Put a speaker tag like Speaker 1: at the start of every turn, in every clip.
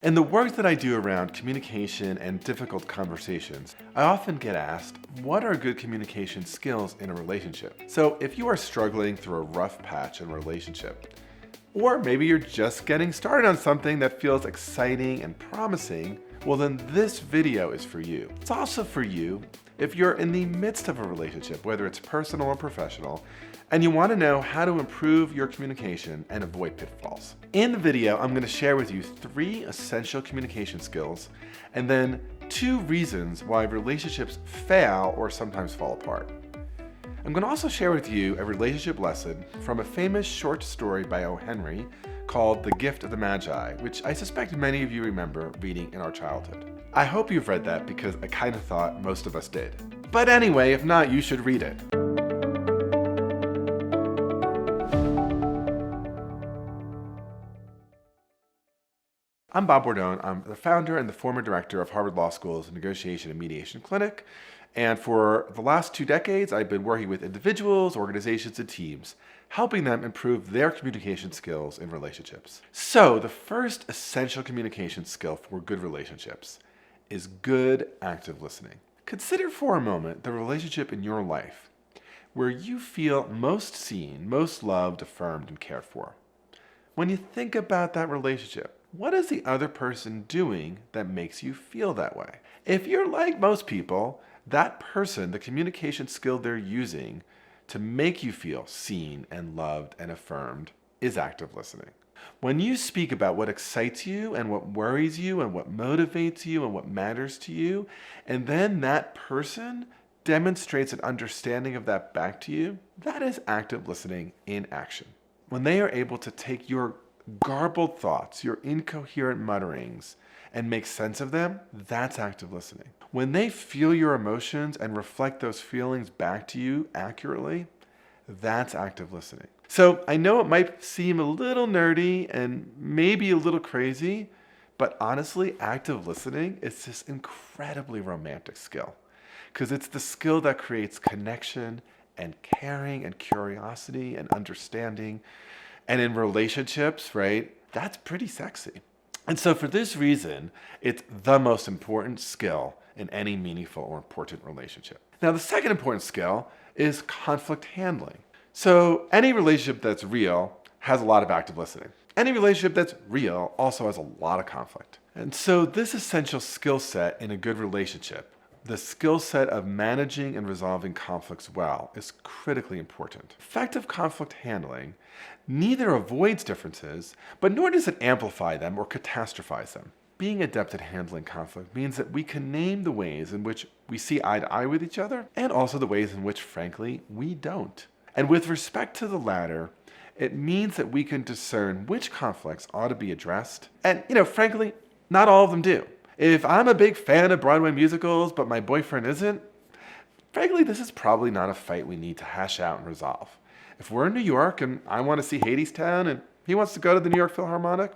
Speaker 1: In the work that I do around communication and difficult conversations, I often get asked, what are good communication skills in a relationship? So if you are struggling through a rough patch in a relationship, or maybe you're just getting started on something that feels exciting and promising, well then this video is for you. It's also for you if you're in the midst of a relationship, whether it's personal or professional, and you want to know how to improve your communication and avoid pitfalls. In the video, I'm going to share with you 3 essential communication skills and then 2 reasons why relationships fail or sometimes fall apart. I'm going to also share with you a relationship lesson from a famous short story by OHenry called The Gift of the Magi, which I suspect many of you remember reading in our childhood. I hope you've read that because I kind of thought most of us did. But anyway, if not, you should read it. I'm Bob Bordone. I'm the founder and the former director of Harvard Law School's Negotiation and Mediation Clinic. And for the last 2 decades, I've been working with individuals, organizations, and teams, helping them improve their communication skills in relationships. So the first essential communication skill for good relationships is good active listening. Consider for a moment the relationship in your life where you feel most seen, most loved, affirmed, and cared for. When you think about that relationship, what is the other person doing that makes you feel that way? If you're like most people, that person, the communication skill they're using to make you feel seen and loved and affirmed is active listening. When you speak about what excites you and what worries you and what motivates you and what matters to you, and then that person demonstrates an understanding of that back to you, that is active listening in action. When they are able to take your garbled thoughts, your incoherent mutterings, and make sense of them, that's active listening. When they feel your emotions and reflect those feelings back to you accurately, that's active listening. So I know it might seem a little nerdy and maybe a little crazy, but honestly, active listening is this incredibly romantic skill because it's the skill that creates connection and caring and curiosity and understanding. And in relationships, right, that's pretty sexy. And so for this reason, it's the most important skill in any meaningful or important relationship. Now, the second important skill is conflict handling. So any relationship that's real has a lot of active listening. Any relationship that's real also has a lot of conflict. And so this essential skill set in a good relationship, the skill set of managing and resolving conflicts well, is critically important. Effective conflict handling neither avoids differences, but nor does it amplify them or catastrophize them. Being adept at handling conflict means that we can name the ways in which we see eye to eye with each other, and also the ways in which, frankly, we don't. And with respect to the latter, it means that we can discern which conflicts ought to be addressed, and, frankly, not all of them do. If I'm a big fan of Broadway musicals, but my boyfriend isn't, frankly, this is probably not a fight we need to hash out and resolve. If we're in New York and I want to see Hadestown and he wants to go to the New York Philharmonic,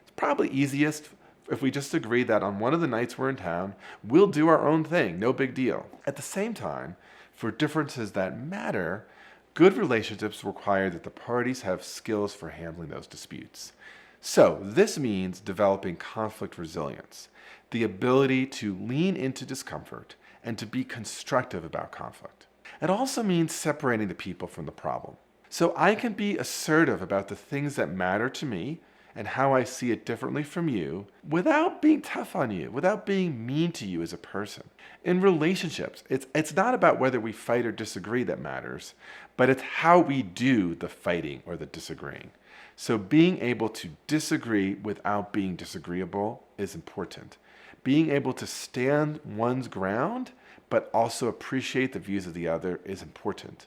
Speaker 1: it's probably easiest if we just agree that on one of the nights we're in town, we'll do our own thing, no big deal. At the same time, for differences that matter, good relationships require that the parties have skills for handling those disputes. So this means developing conflict resilience, the ability to lean into discomfort and to be constructive about conflict. It also means separating the people from the problem. So I can be assertive about the things that matter to me and how I see it differently from you without being tough on you, without being mean to you as a person. In relationships, it's not about whether we fight or disagree that matters, but it's how we do the fighting or the disagreeing. So being able to disagree without being disagreeable is important. Being able to stand one's ground, but also appreciate the views of the other is important.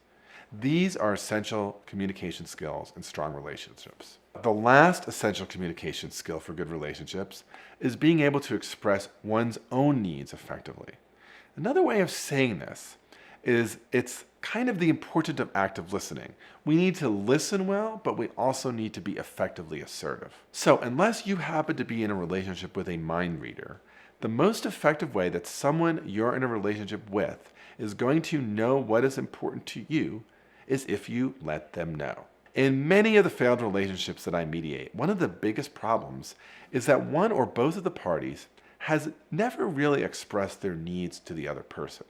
Speaker 1: These are essential communication skills in strong relationships. The last essential communication skill for good relationships is being able to express one's own needs effectively. Another way of saying this is it's kind of the importance of active listening. We need to listen well, but we also need to be effectively assertive. So unless you happen to be in a relationship with a mind reader, the most effective way that someone you're in a relationship with is going to know what is important to you is if you let them know. In many of the failed relationships that I mediate, one of the biggest problems is that one or both of the parties has never really expressed their needs to the other person.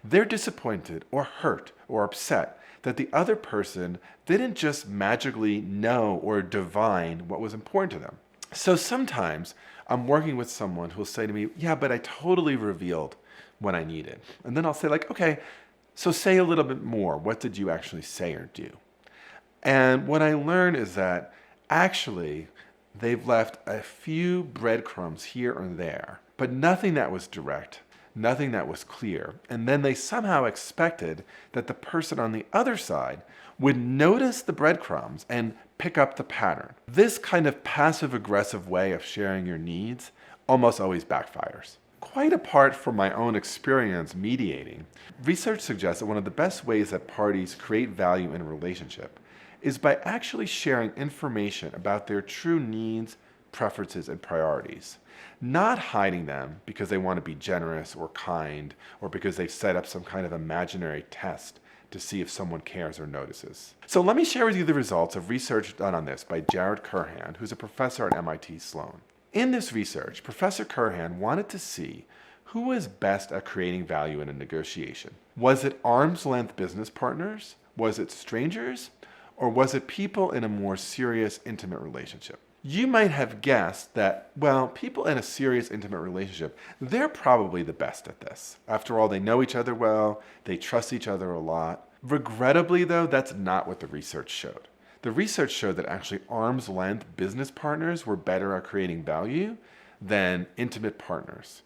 Speaker 1: They're disappointed or hurt or upset that the other person didn't just magically know or divine what was important to them. So sometimes I'm working with someone who'll say to me, yeah, but I totally revealed what I needed. And then I'll say like, okay, so say a little bit more. What did you actually say or do? And what I learn is that actually they've left a few breadcrumbs here and there, but nothing that was direct, nothing that was clear. And then they somehow expected that the person on the other side would notice the breadcrumbs and pick up the pattern. This kind of passive-aggressive way of sharing your needs almost always backfires. Quite apart from my own experience mediating, research suggests that one of the best ways that parties create value in a relationship is by actually sharing information about their true needs, preferences, and priorities, not hiding them because they want to be generous or kind or because they've set up some kind of imaginary test to see if someone cares or notices. So let me share with you the results of research done on this by Jared Curhan, who's a professor at MIT Sloan. In this research, Professor Curhan wanted to see who was best at creating value in a negotiation. Was it arm's length business partners? Was it strangers? Or was it people in a more serious, intimate relationship? You might have guessed that, well, people in a serious, intimate relationship, they're probably the best at this. After all, they know each other well, they trust each other a lot. Regrettably, though, that's not what the research showed. The research showed that actually arm's length business partners were better at creating value than intimate partners.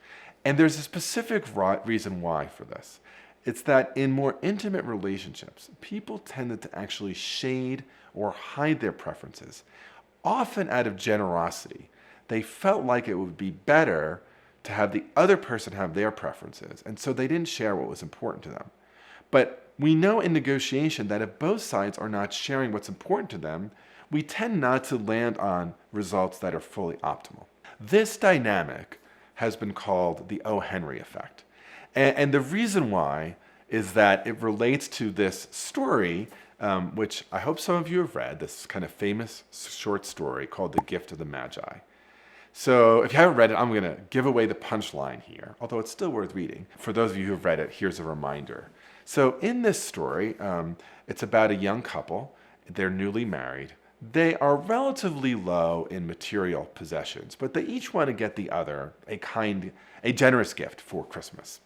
Speaker 1: And there's a specific reason why for this. It's that in more intimate relationships, people tended to actually shade or hide their preferences, often out of generosity. They felt like it would be better to have the other person have their preferences, and so they didn't share what was important to them. But we know in negotiation that if both sides are not sharing what's important to them, we tend not to land on results that are fully optimal. This dynamic has been called the OHenry Effect. And the reason why is that it relates to this story, which I hope some of you have read, this kind of famous short story called The Gift of the Magi. So if you haven't read it, I'm going to give away the punchline here, although it's still worth reading. For those of you who have read it, here's a reminder. So in this story, it's about a young couple. They're newly married. They are relatively low in material possessions, but they each want to get the other a generous gift for Christmas.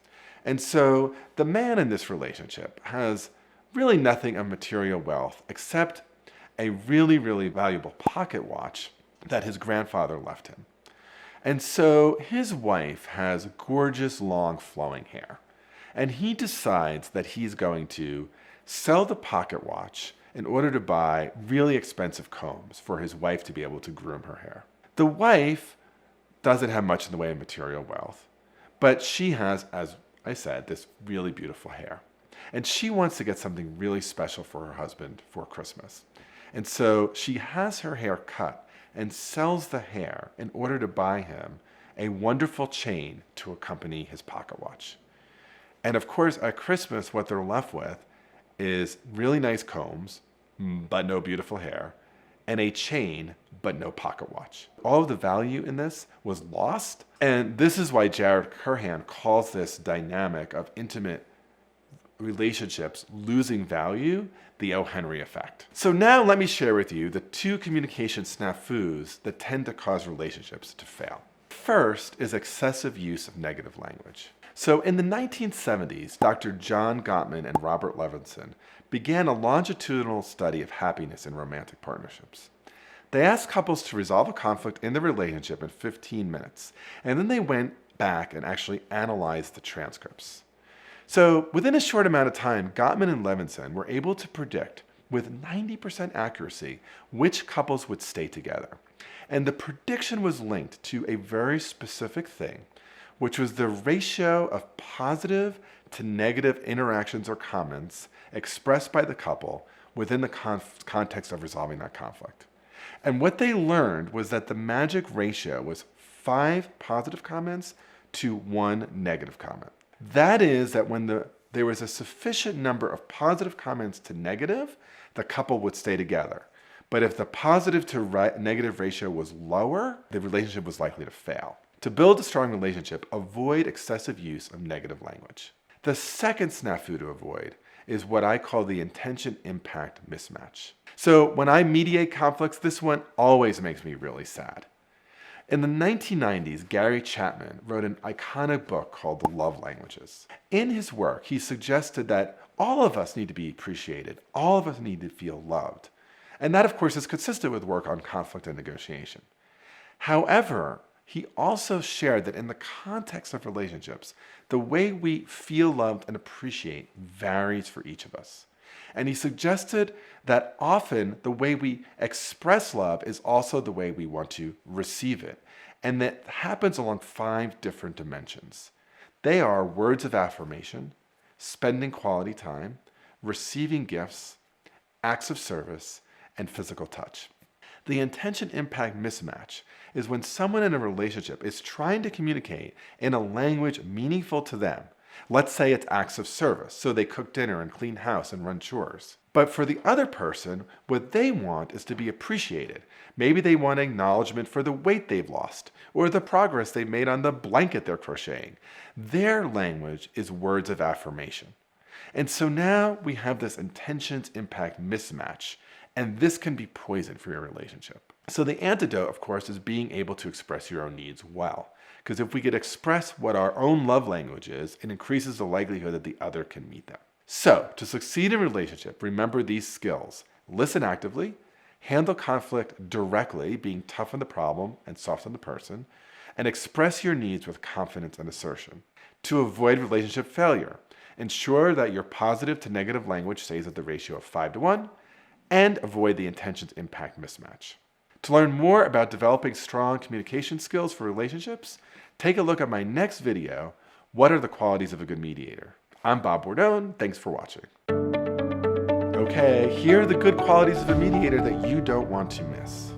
Speaker 1: And so the man in this relationship has really nothing of material wealth except a really, really valuable pocket watch that his grandfather left him. And so his wife has gorgeous, long, flowing hair. And he decides that he's going to sell the pocket watch in order to buy really expensive combs for his wife to be able to groom her hair. The wife doesn't have much in the way of material wealth, but she has, as I said, this really beautiful hair. And she wants to get something really special for her husband for Christmas. And so she has her hair cut and sells the hair in order to buy him a wonderful chain to accompany his pocket watch. And of course, at Christmas, what they're left with is really nice combs, but no beautiful hair, and a chain, but no pocket watch. All of the value in this was lost. And this is why Jared Curhan calls this dynamic of intimate relationships losing value the OHenry Effect. So now let me share with you the two communication snafus that tend to cause relationships to fail. First is excessive use of negative language. So in the 1970s, Dr. John Gottman and Robert Levinson began a longitudinal study of happiness in romantic partnerships. They asked couples to resolve a conflict in the relationship in 15 minutes, and then they went back and actually analyzed the transcripts. So within a short amount of time, Gottman and Levinson were able to predict with 90% accuracy which couples would stay together. And the prediction was linked to a very specific thing, which was the ratio of positive to negative interactions or comments expressed by the couple within the context of resolving that conflict. And what they learned was that the magic ratio was 5 positive comments to 1 negative comment. That is that when there was a sufficient number of positive comments to negative, the couple would stay together. But if the positive to negative ratio was lower, the relationship was likely to fail. To build a strong relationship, avoid excessive use of negative language. The second snafu to avoid is what I call the intention-impact mismatch. So when I mediate conflicts, this one always makes me really sad. In the 1990s, Gary Chapman wrote an iconic book called The Love Languages. In his work, he suggested that all of us need to be appreciated. All of us need to feel loved. And that, of course, is consistent with work on conflict and negotiation. However, he also shared that in the context of relationships, the way we feel loved and appreciate varies for each of us. And he suggested that often the way we express love is also the way we want to receive it. And that happens along 5 different dimensions. They are words of affirmation, spending quality time, receiving gifts, acts of service, and physical touch. The intention-impact mismatch is when someone in a relationship is trying to communicate in a language meaningful to them. Let's say it's acts of service, so they cook dinner and clean house and run chores. But for the other person, what they want is to be appreciated. Maybe they want acknowledgement for the weight they've lost, or the progress they've made on the blanket they're crocheting. Their language is words of affirmation. And so now we have this intentions-impact mismatch, and this can be poison for your relationship. So the antidote, of course, is being able to express your own needs well. Because if we could express what our own love language is, it increases the likelihood that the other can meet them. So, to succeed in a relationship, remember these skills. Listen actively, handle conflict directly, being tough on the problem and soft on the person, and express your needs with confidence and assertion. To avoid relationship failure, ensure that your positive to negative language stays at the ratio of 5-to-1, and avoid the intentions-impact mismatch. To learn more about developing strong communication skills for relationships, take a look at my next video, What are the Qualities of a Good Mediator? I'm Bob Bordone. Thanks for watching. Okay, here are the good qualities of a mediator that you don't want to miss.